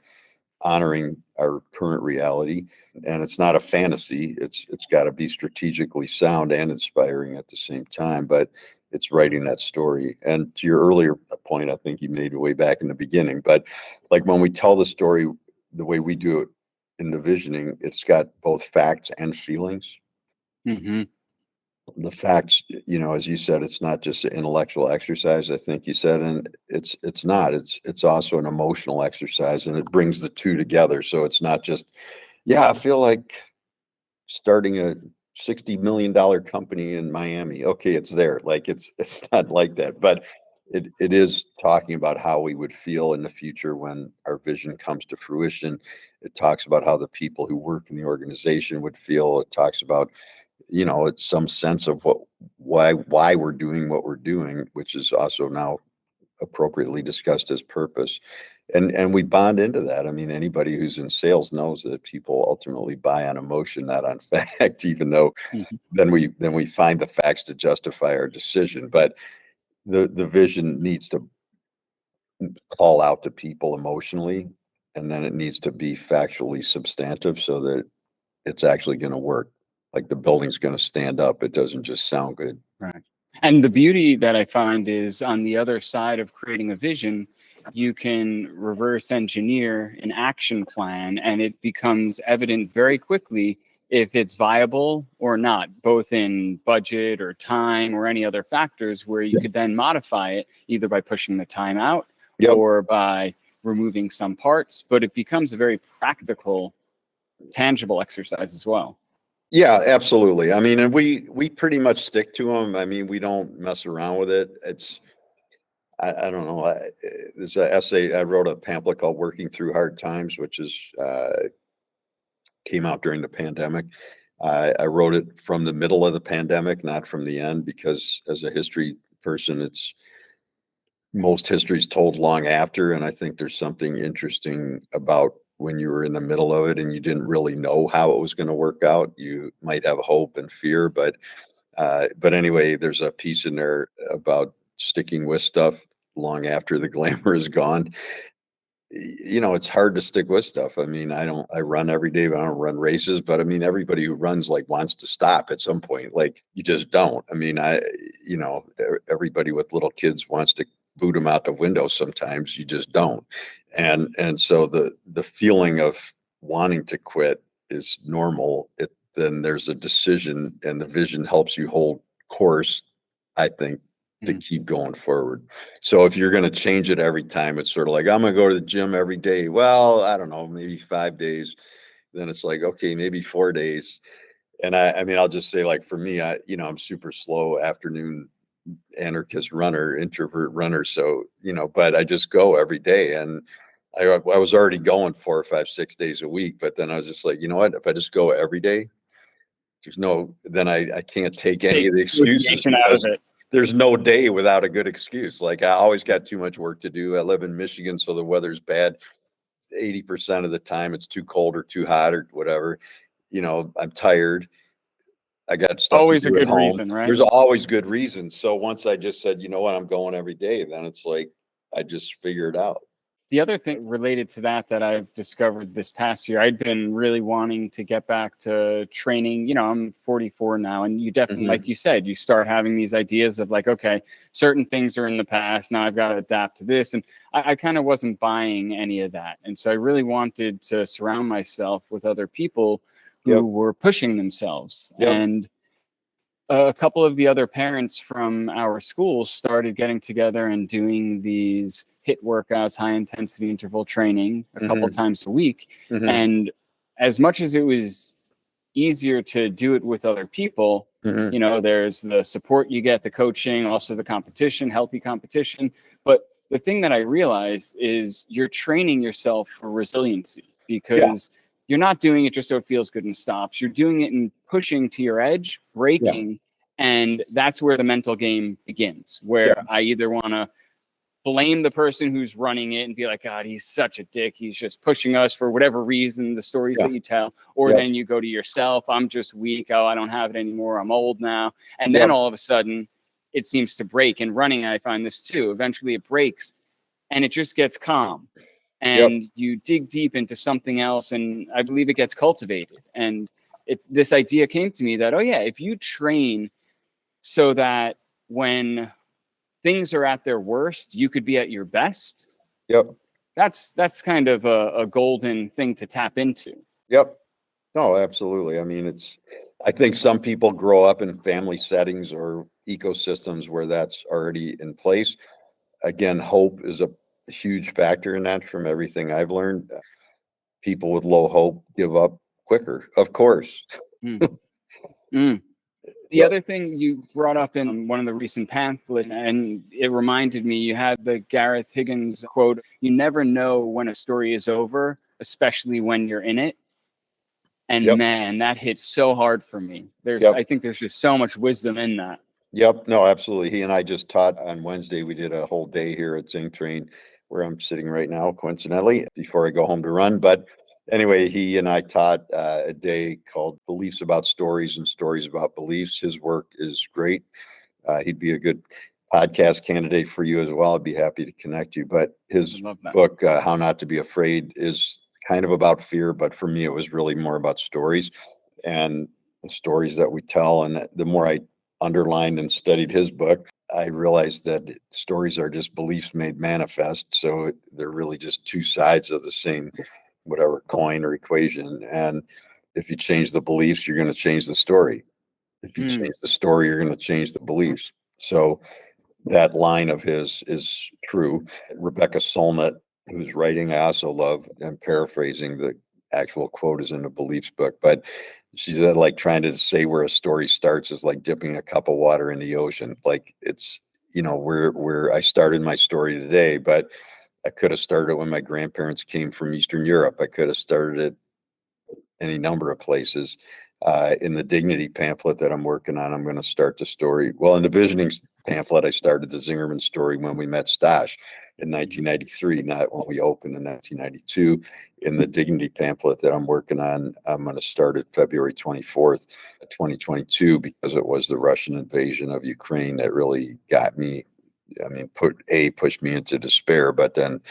honoring our current reality. And it's not a fantasy. It's got to be strategically sound and inspiring at the same time, but it's writing that story. And to your earlier point, I think you made way back in the beginning, but like when we tell the story the way we do it in the visioning, it's got both facts and feelings. The facts, as you said, it's not just an intellectual exercise, I think you said, and it's not. It's also an emotional exercise, and it brings the two together. So it's not just, I feel like starting a $60 million company in Miami. Okay, it's there. Like, it's not like that, but it is talking about how we would feel in the future when our vision comes to fruition. It talks about how the people who work in the organization would feel. It talks about, it's some sense of why we're doing what we're doing, which is also now appropriately discussed as purpose. And we bond into that. I mean, anybody who's in sales knows that people ultimately buy on emotion, not on fact, even though then we find the facts to justify our decision. But the vision needs to call out to people emotionally, and then it needs to be factually substantive so that it's actually going to work. Like, the building's going to stand up. It doesn't just sound good. Right. And the beauty that I find is, on the other side of creating a vision, you can reverse engineer an action plan, and it becomes evident very quickly if it's viable or not, both in budget or time or any other factors, where you could then modify it either by pushing the time out or by removing some parts. But it becomes a very practical, tangible exercise as well. Yeah, absolutely. I mean, and we pretty much stick to them. I mean, we don't mess around with it. It's, I don't know. There's an essay, I wrote a pamphlet called Working Through Hard Times, which came out during the pandemic. I wrote it from the middle of the pandemic, not from the end, because as a history person, most history is told long after. And I think there's something interesting about when you were in the middle of it and you didn't really know how it was going to work out. You might have hope and fear, but anyway, there's a piece in there about sticking with stuff long after the glamour is gone. It's hard to stick with stuff. I mean, I run every day, but I don't run races. But I mean, everybody who runs wants to stop at some point. Like, you just don't. I mean, everybody with little kids wants to boot them out the window sometimes. You just don't. And so the feeling of wanting to quit is normal. Then there's a decision, and the vision helps you hold course, I think, to keep going forward. So if you're going to change it every time, it's sort of like, I'm going to go to the gym every day. Well, I don't know, maybe 5 days. Then it's like, okay, maybe 4 days. And I mean, I'll just say, like, for me, I'm super slow afternoon anarchist runner, introvert runner. So, but I just go every day. And I was already going 4 or 5, 6 days a week. But then I was just like, you know what, if I just go every day, then I can't take any of the excuses, out of because it. there's no day without a good excuse. Like, I always got too much work to do. I live in Michigan, so the weather's bad 80% of the time. It's too cold or too hot or whatever. I'm tired. I got stuff to Always a do at good home. reason, right? There's always good reasons. So once I just said, you know what, I'm going every day, then it's like I just figure it out. The other thing related to that I've discovered this past year, I'd been really wanting to get back to training. I'm 44 now, and you definitely, like you said, you start having these ideas of like, okay, certain things are in the past. Now I've got to adapt to this. And I kind of wasn't buying any of that. And so I really wanted to surround myself with other people who were pushing themselves. And a couple of the other parents from our schools started getting together and doing these HIIT workouts, high intensity interval training, a couple times a week. And as much as it was easier to do it with other people, there's the support you get, the coaching, also the competition, healthy competition. But the thing that I realized is you're training yourself for resiliency, because you're not doing it just so it feels good and stops. You're doing it and pushing to your edge, breaking. And that's where the mental game begins, where I either want to blame the person who's running it and be like, God, he's such a dick. He's just pushing us for whatever reason, the stories that you tell. Or then you go to yourself, I'm just weak. Oh, I don't have it anymore. I'm old now. And then all of a sudden it seems to break. And running, I find this too. Eventually it breaks and it just gets calm. And you dig deep into something else. And I believe it gets cultivated. And this idea came to me that, oh yeah, if you train so that when things are at their worst, you could be at your best. That's kind of a golden thing to tap into. No, absolutely. I mean, I think some people grow up in family settings or ecosystems where that's already in place. Again, hope is a huge factor in that, from everything I've learned. People with low hope give up quicker, of course. The other thing you brought up in one of the recent pamphlets, and it reminded me, you had the Gareth Higgins quote, you never know when a story is over, especially when you're in it. And man, that hit so hard for me. I think there's just so much wisdom in that. No, absolutely. He and I just taught on Wednesday. We did a whole day here at ZingTrain, where I'm sitting right now, coincidentally, before I go home to run. But anyway, he and I taught a day called Beliefs About Stories and Stories About Beliefs. His work is great. He'd be a good podcast candidate for you as well. I'd be happy to connect you. But his book, How Not to Be Afraid, is kind of about fear. But for me, it was really more about stories and the stories that we tell. And the more I underlined and studied his book, I realized that stories are just beliefs made manifest. So they're really just two sides of the same, whatever, coin or equation. And if you change the beliefs, you're going to change the story. If you change the story, you're going to change the beliefs. So that line of his is true. Rebecca Solnit, who's writing, I also love, I'm paraphrasing, the actual quote is in the beliefs book, but she said, like, trying to say where a story starts is like dipping a cup of water in the ocean. Like, it's, where I started my story today, but I could have started when my grandparents came from Eastern Europe. I could have started it any number of places. In the dignity pamphlet that I'm working on, I'm going to start the story. Well, in the visioning pamphlet, I started the Zingerman story when we met Stash in 1993, not when we opened in 1992. In the dignity pamphlet that I'm working on, I'm going to start it February 24th, 2022, because it was the Russian invasion of Ukraine that really got me. I mean, pushed me into despair, but then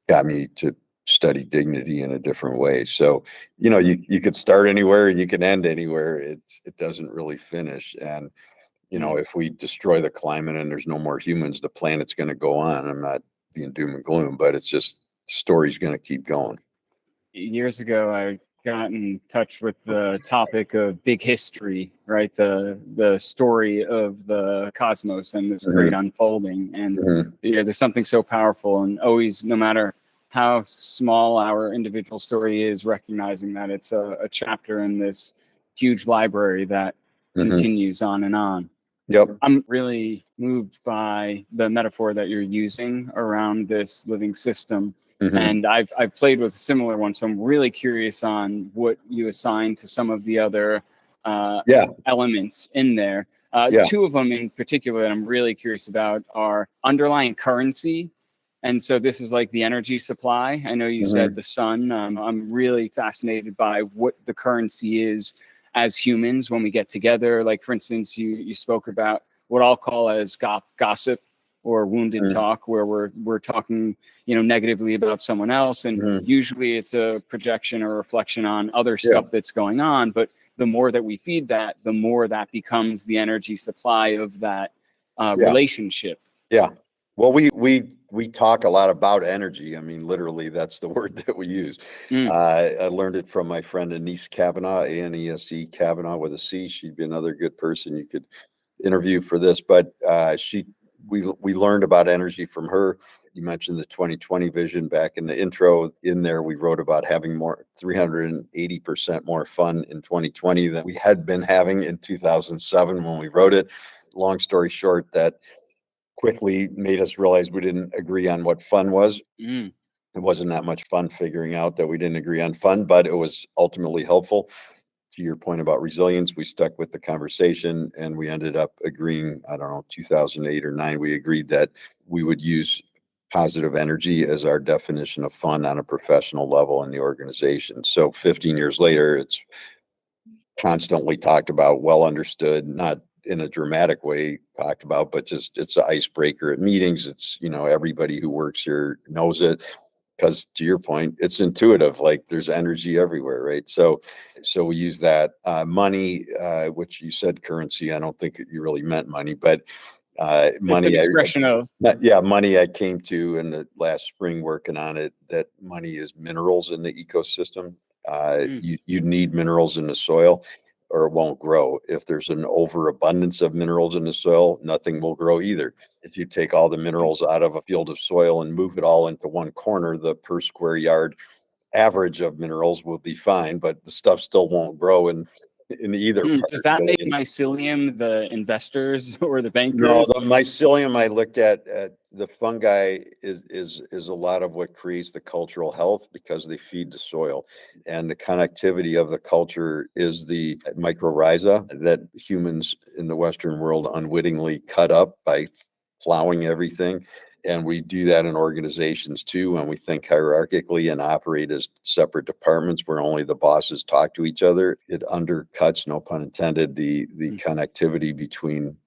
got me to study dignity in a different way. So, you could start anywhere and you can end anywhere. It doesn't really finish. And, if we destroy the climate and there's no more humans, the planet's going to go on. I'm not being doom and gloom, but it's just story's going to keep going. Years ago, I got in touch with the topic of big history, right? The story of the cosmos and this great unfolding. And there's something so powerful, and always, no matter how small our individual story is, recognizing that it's a chapter in this huge library that continues on and on. Yep. I'm really moved by the metaphor that you're using around this living system. And I've played with a similar one, so I'm really curious on what you assign to some of the other elements in there. Two of them in particular that I'm really curious about are underlying currency. And so this is like the energy supply. I know you said the sun. I'm really fascinated by what the currency is as humans when we get together. Like, for instance, you spoke about what I'll call as gossip or wounded talk, where we're talking, negatively about someone else. And usually it's a projection or reflection on other stuff that's going on. But the more that we feed that, the more that becomes the energy supply of that relationship. Yeah. Well, we talk a lot about energy. I mean, literally, that's the word that we use. I learned it from my friend Anise Kavanaugh, Anese Kavanaugh with a C. She'd be another good person you could interview for this. But we learned about energy from her. You mentioned the 2020 vision back in the intro. In there, we wrote about having 380% more fun in 2020 than we had been having in 2007 when we wrote it. Long story short, that quickly made us realize we didn't agree on what fun was. It wasn't that much fun figuring out that we didn't agree on fun, but it was ultimately helpful. To your point about resilience, we stuck with the conversation and we ended up agreeing, 2008 or 9, we agreed that we would use positive energy as our definition of fun on a professional level in the organization. So 15 years later, it's constantly talked about, well understood, not in a dramatic way talked about, but just it's an icebreaker at meetings. It's, everybody who works here knows it. Because to your point, it's intuitive, like there's energy everywhere, right? So we use that. Money, which you said currency, I don't think you really meant money, but money. It's an expression of. Money I came to in the last spring working on it, that money is minerals in the ecosystem. You need minerals in the soil or it won't grow. If there's an overabundance of minerals in the soil, nothing will grow either. If you take all the minerals out of a field of soil and move it all into one corner, the per square yard average of minerals will be fine, but the stuff still won't grow in either part. Does that make mycelium the investors or the bankers? No, the mycelium I looked at the fungi is a lot of what creates the cultural health because they feed the soil, and the connectivity of the culture is the mycorrhiza that humans in the Western world unwittingly cut up by plowing everything. And we do that in organizations too, when we think hierarchically and operate as separate departments where only the bosses talk to each other. It undercuts, no pun intended, the connectivity between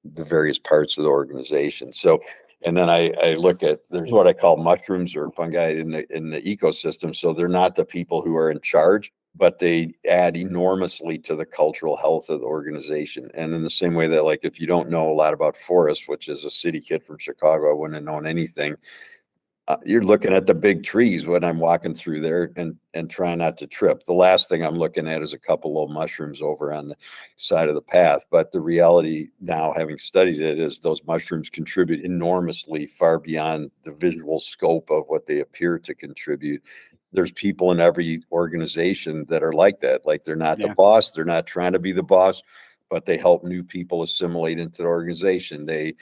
the various parts of the organization. So, and then I look at, there's what I call mushrooms or fungi in the ecosystem. So they're not the people who are in charge, but they add enormously to the cultural health of the organization. And in the same way that, like, if you don't know a lot about Forest, which is a city kid from Chicago, I wouldn't have known anything. You're looking at the big trees when I'm walking through there and trying not to trip. The last thing I'm looking at is a couple of mushrooms over on the side of the path. But the reality now, having studied it, is those mushrooms contribute enormously far beyond the visual scope of what they appear to contribute. There's people in every organization that are like that. Like, they're not the boss. They're not trying to be the boss, but they help new people assimilate into the organization. They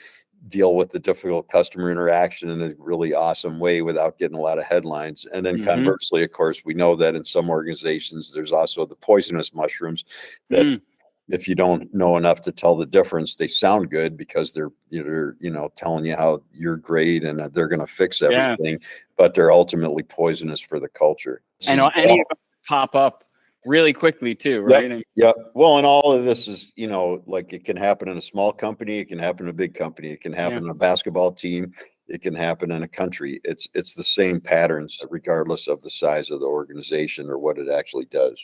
deal with the difficult customer interaction in a really awesome way without getting a lot of headlines. And then conversely, of course, we know that in some organizations, there's also the poisonous mushrooms that if you don't know enough to tell the difference, they sound good because they're telling you how you're great and that they're going to fix everything, but they're ultimately poisonous for the culture. And any of them pop up really quickly too, right? Yep. Well, and all of this is, like, it can happen in a small company, it can happen in a big company, it can happen in a basketball team, it can happen in a country. It's the same patterns regardless of the size of the organization or what it actually does.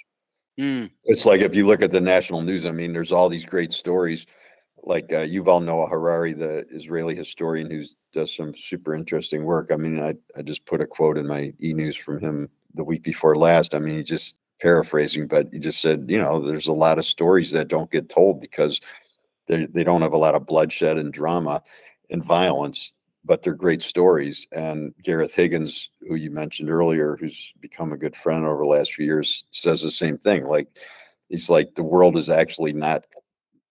It's like, if you look at the national news, I mean, there's all these great stories like Yuval Noah Harari, the Israeli historian who does some super interesting work. I mean, I just put a quote in my e-news from him the week before last. I mean, he just paraphrasing, but he just said, there's a lot of stories that don't get told because they don't have a lot of bloodshed and drama and violence, but they're great stories. And Gareth Higgins, who you mentioned earlier, who's become a good friend over the last few years, says the same thing. Like, he's like, the world is actually not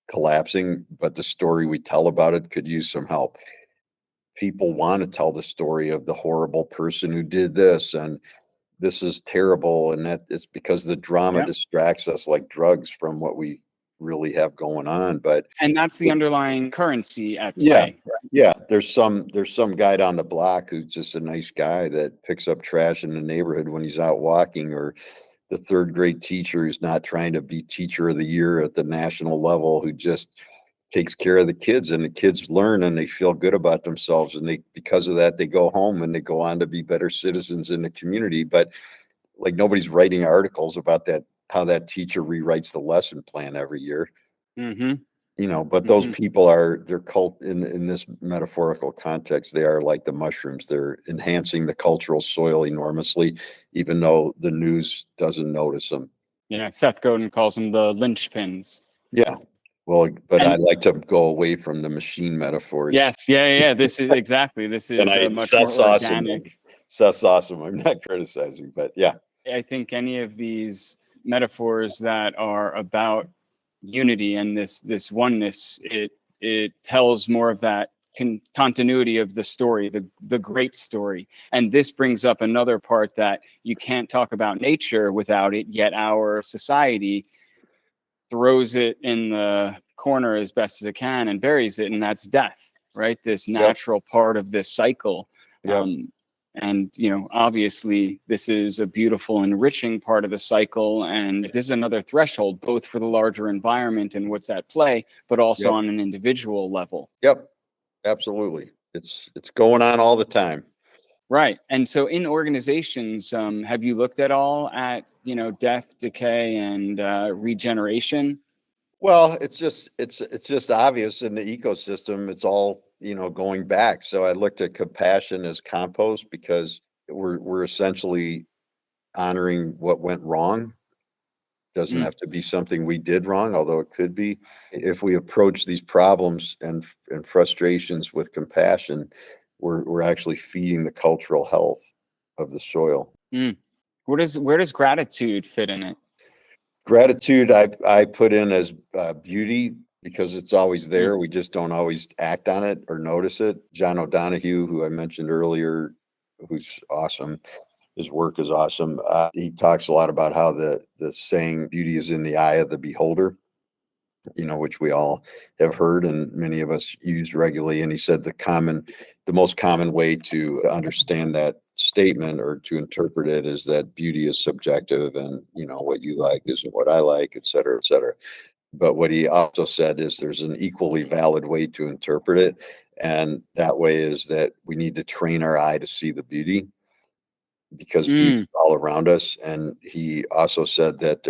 collapsing, but the story we tell about it could use some help. People want to tell the story of the horrible person who did this, and this is terrible. And that it's because the drama distracts us like drugs from what we really have going on. And that's the underlying currency at yeah, play. yeah. There's some guy down the block who's just a nice guy that picks up trash in the neighborhood when he's out walking, or the third grade teacher who's not trying to be teacher of the year at the national level, who just takes care of the kids, and the kids learn and they feel good about themselves. And because of that, they go home and they go on to be better citizens in the community. But like, nobody's writing articles about that, how that teacher rewrites the lesson plan every year. But those people they're cult in this metaphorical context, they are like the mushrooms. They're enhancing the cultural soil enormously, even though the news doesn't notice them. Yeah, Seth Godin calls them the linchpins. Yeah. Well, but I like to go away from the machine metaphors. Yes. Yeah. This is exactly. This is much more organic. Seth's awesome. I'm not criticizing, but yeah. I think any of these metaphors that are about unity and this oneness, it tells more of that continuity of the story, the great story. And this brings up another part that you can't talk about nature without it, yet our society throws it in the corner as best as it can and buries it, and that's death, right? This natural part of this cycle. And, obviously this is a beautiful, enriching part of the cycle. And this is another threshold, both for the larger environment and what's at play, but also on an individual level. Yep. Absolutely. It's going on all the time. Right. And so in organizations, have you looked at all at, death, decay, and regeneration? Well, it's just obvious in the ecosystem. It's all, going back. So I looked at compassion as compost, because we're essentially honoring what went wrong. Doesn't have to be something we did wrong, although it could be. If we approach these problems and frustrations with compassion, we're actually feeding the cultural health of the soil. Where does gratitude fit in it? Gratitude, I put in as beauty, because it's always there. We just don't always act on it or notice it. John O'Donohue, who I mentioned earlier, who's awesome. His work is awesome. He talks a lot about how the saying "beauty is in the eye of the beholder," which we all have heard and many of us use regularly. And he said the most common way to understand that statement or to interpret it is that beauty is subjective, and what you like isn't what I like, et cetera, et cetera. But what he also said is there's an equally valid way to interpret it, and that way is that we need to train our eye to see the beauty, because beauty is all around us. And he also said that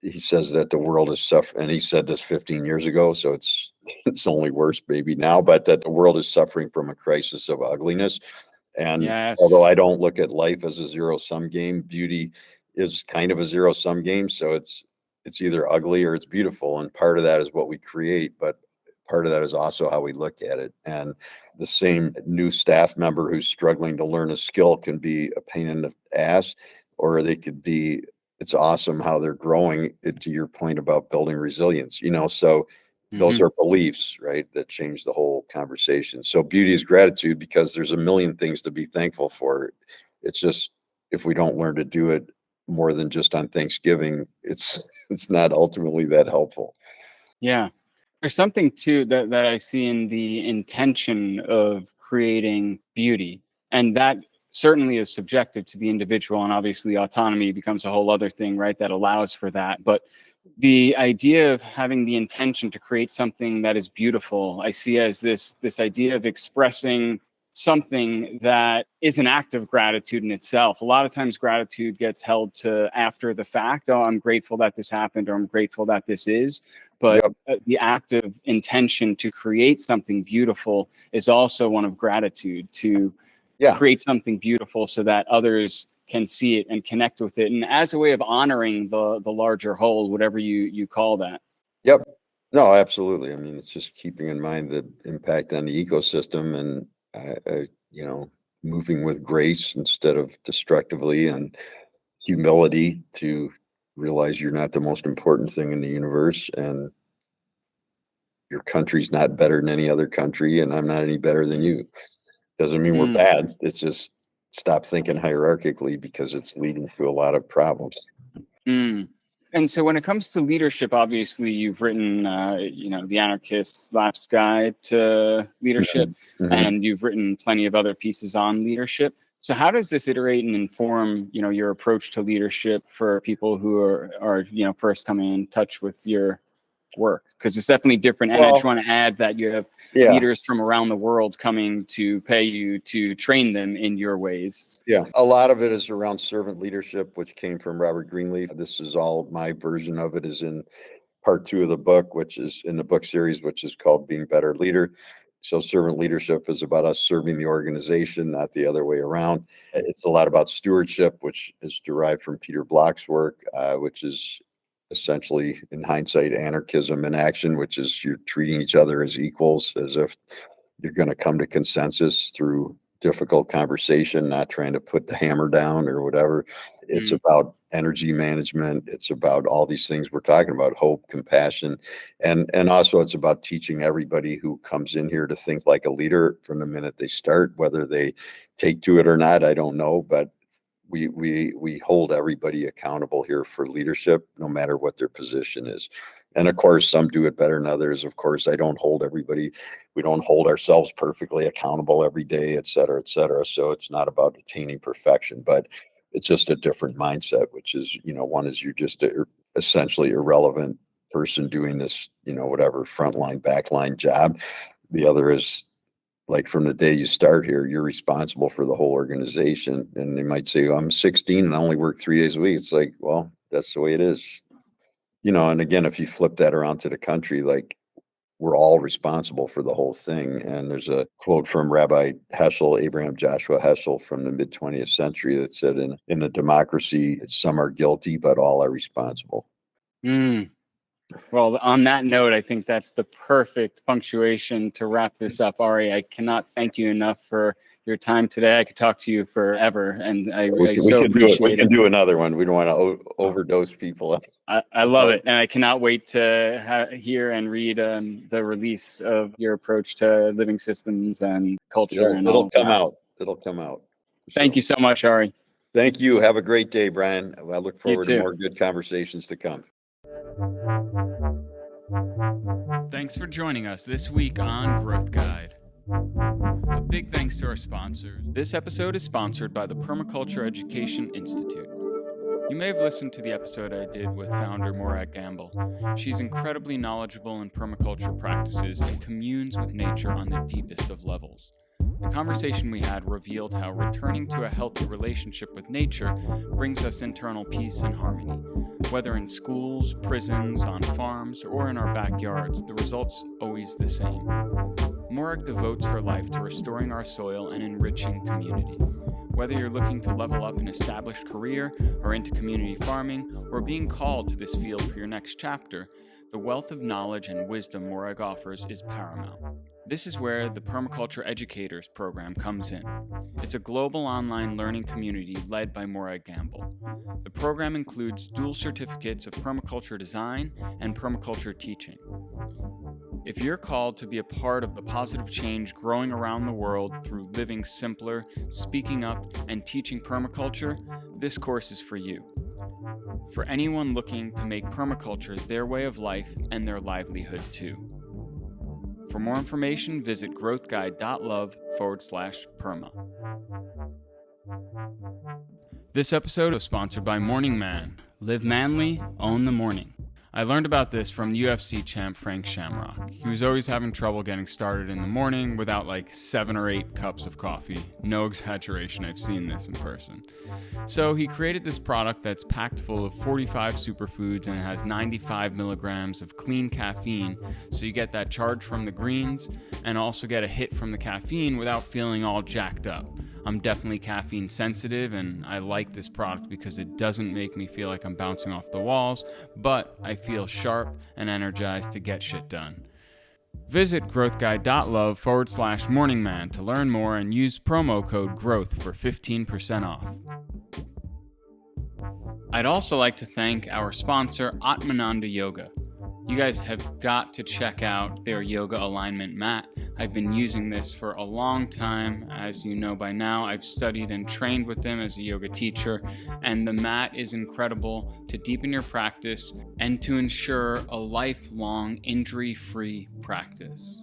he says that the world is suffering, and he said this 15 years ago, so it's only worse maybe now, but that the world is suffering from a crisis of ugliness. And although I don't look at life as a zero-sum game, beauty is kind of a zero-sum game. So it's either ugly or it's beautiful. And part of that is what we create, but part of that is also how we look at it. And the same new staff member who's struggling to learn a skill can be a pain in the ass, or they could be, it's awesome how they're growing, to your point about building resilience, so those are beliefs, right, that change the whole conversation. So beauty is gratitude, because there's a million things to be thankful for. It's just, if we don't learn to do it more than just on Thanksgiving, it's not ultimately that helpful. Yeah. There's something too that I see in the intention of creating beauty, and that certainly is subjective to the individual, and obviously autonomy becomes a whole other thing, right, that allows for that. But the idea of having the intention to create something that is beautiful, I see as this idea of expressing something that is an act of gratitude in itself. A lot of times gratitude gets held to after the fact. Oh, I'm grateful that this happened, or I'm grateful that this is. But the act of intention to create something beautiful is also one of gratitude, to create something beautiful so that others can see it and connect with it. And as a way of honoring the larger whole, whatever you call that. Yep. No, absolutely. I mean, it's just keeping in mind the impact on the ecosystem and, moving with grace instead of destructively, and humility to realize you're not the most important thing in the universe, and your country's not better than any other country, and I'm not any better than you. Doesn't mean we're bad. It's just stop thinking hierarchically, because it's leading to a lot of problems. And so when it comes to leadership, obviously you've written, The Anarchist's Last Guide to Leadership, and you've written plenty of other pieces on leadership. So how does this iterate and inform, your approach to leadership for people who are first coming in touch with your work? Because it's definitely different. And I just want to add that you have leaders from around the world coming to pay you to train them in your ways. Yeah, a lot of it is around servant leadership, which came from Robert Greenleaf. This is all my version of it, is in part 2 of the book, which is in the book series, which is called Being Better Leader. So servant leadership is about us serving the organization, not the other way around. It's a lot about stewardship, which is derived from Peter Bloch's work, which is essentially, in hindsight, anarchism in action, which is you're treating each other as equals, as if you're going to come to consensus through difficult conversation, not trying to put the hammer down or whatever. It's about energy management. It's about all these things we're talking about: hope, compassion, and also it's about teaching everybody who comes in here to think like a leader from the minute they start. Whether they take to it or not, I don't know, but we hold everybody accountable here for leadership, no matter what their position is. And of course, some do it better than others. Of course, we don't hold ourselves perfectly accountable every day, et cetera, et cetera. So it's not about attaining perfection, but it's just a different mindset, which is, one is you're just essentially irrelevant person doing this, whatever frontline, backline job. The other is, like, from the day you start here, you're responsible for the whole organization. And they might say, I'm 16 and I only work 3 days a week. It's like, well, that's the way it is. And again, if you flip that around to the country, like, we're all responsible for the whole thing. And there's a quote from Rabbi Heschel, Abraham Joshua Heschel, from the mid 20th century, that said, in a democracy, some are guilty, but all are responsible. Well, on that note, I think that's the perfect punctuation to wrap this up. Ari, I cannot thank you enough for your time today. I could talk to you forever, and we can do another one. We don't want to overdose people. I love it, and I cannot wait to hear and read the release of your approach to living systems and culture. It'll come out. Thank you so much, Ari. Thank you. Have a great day, Brian. I look forward to more good conversations to come. Thanks for joining us this week on Growth Guide. A big thanks to our sponsors. This episode is sponsored by the Permaculture Education Institute. You may have listened to the episode I did with founder Morag Gamble. She's incredibly knowledgeable in permaculture practices and communes with nature on the deepest of levels. The conversation we had revealed how returning to a healthy relationship with nature brings us internal peace and harmony. Whether in schools, prisons, on farms, or in our backyards, the result's always the same. Morag devotes her life to restoring our soil and enriching community. Whether you're looking to level up an established career, or into community farming, or being called to this field for your next chapter, the wealth of knowledge and wisdom Morag offers is paramount. This is where the Permaculture Educators program comes in. It's a global online learning community led by Morag Gamble. The program includes dual certificates of permaculture design and permaculture teaching. If you're called to be a part of the positive change growing around the world through living simpler, speaking up, and teaching permaculture, this course is for you. For anyone looking to make permaculture their way of life and their livelihood too. For more information, visit growthguide.love/perma. This episode is sponsored by Morning Man. Live manly, own the morning. I learned about this from UFC champ Frank Shamrock. He was always having trouble getting started in the morning without like 7 or 8 cups of coffee. No exaggeration, I've seen this in person. So he created this product that's packed full of 45 superfoods and it has 95 milligrams of clean caffeine, so you get that charge from the greens and also get a hit from the caffeine without feeling all jacked up. I'm definitely caffeine sensitive and I like this product because it doesn't make me feel like I'm bouncing off the walls, but I feel sharp and energized to get shit done. Visit growthguide.love/morningman to learn more and use promo code GROWTH for 15% off. I'd also like to thank our sponsor, Atmananda Yoga. You guys have got to check out their yoga alignment mat. I've been using this for a long time. As you know by now, I've studied and trained with them as a yoga teacher, and the mat is incredible to deepen your practice and to ensure a lifelong injury-free practice.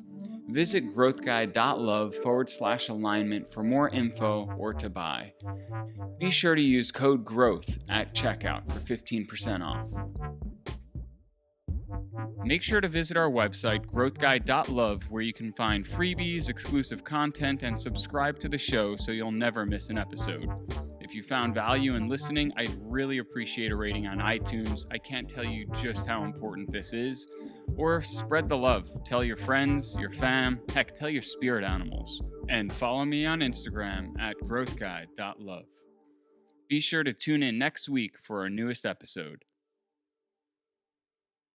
Visit growthguide.love/alignment for more info or to buy. Be sure to use code GROWTH at checkout for 15% off. Make sure to visit our website, growthguide.love, where you can find freebies, exclusive content, and subscribe to the show so you'll never miss an episode. If you found value in listening, I'd really appreciate a rating on iTunes. I can't tell you just how important this is. Or spread the love. Tell your friends, your fam, heck, tell your spirit animals. And follow me on Instagram at growthguide.love. Be sure to tune in next week for our newest episode.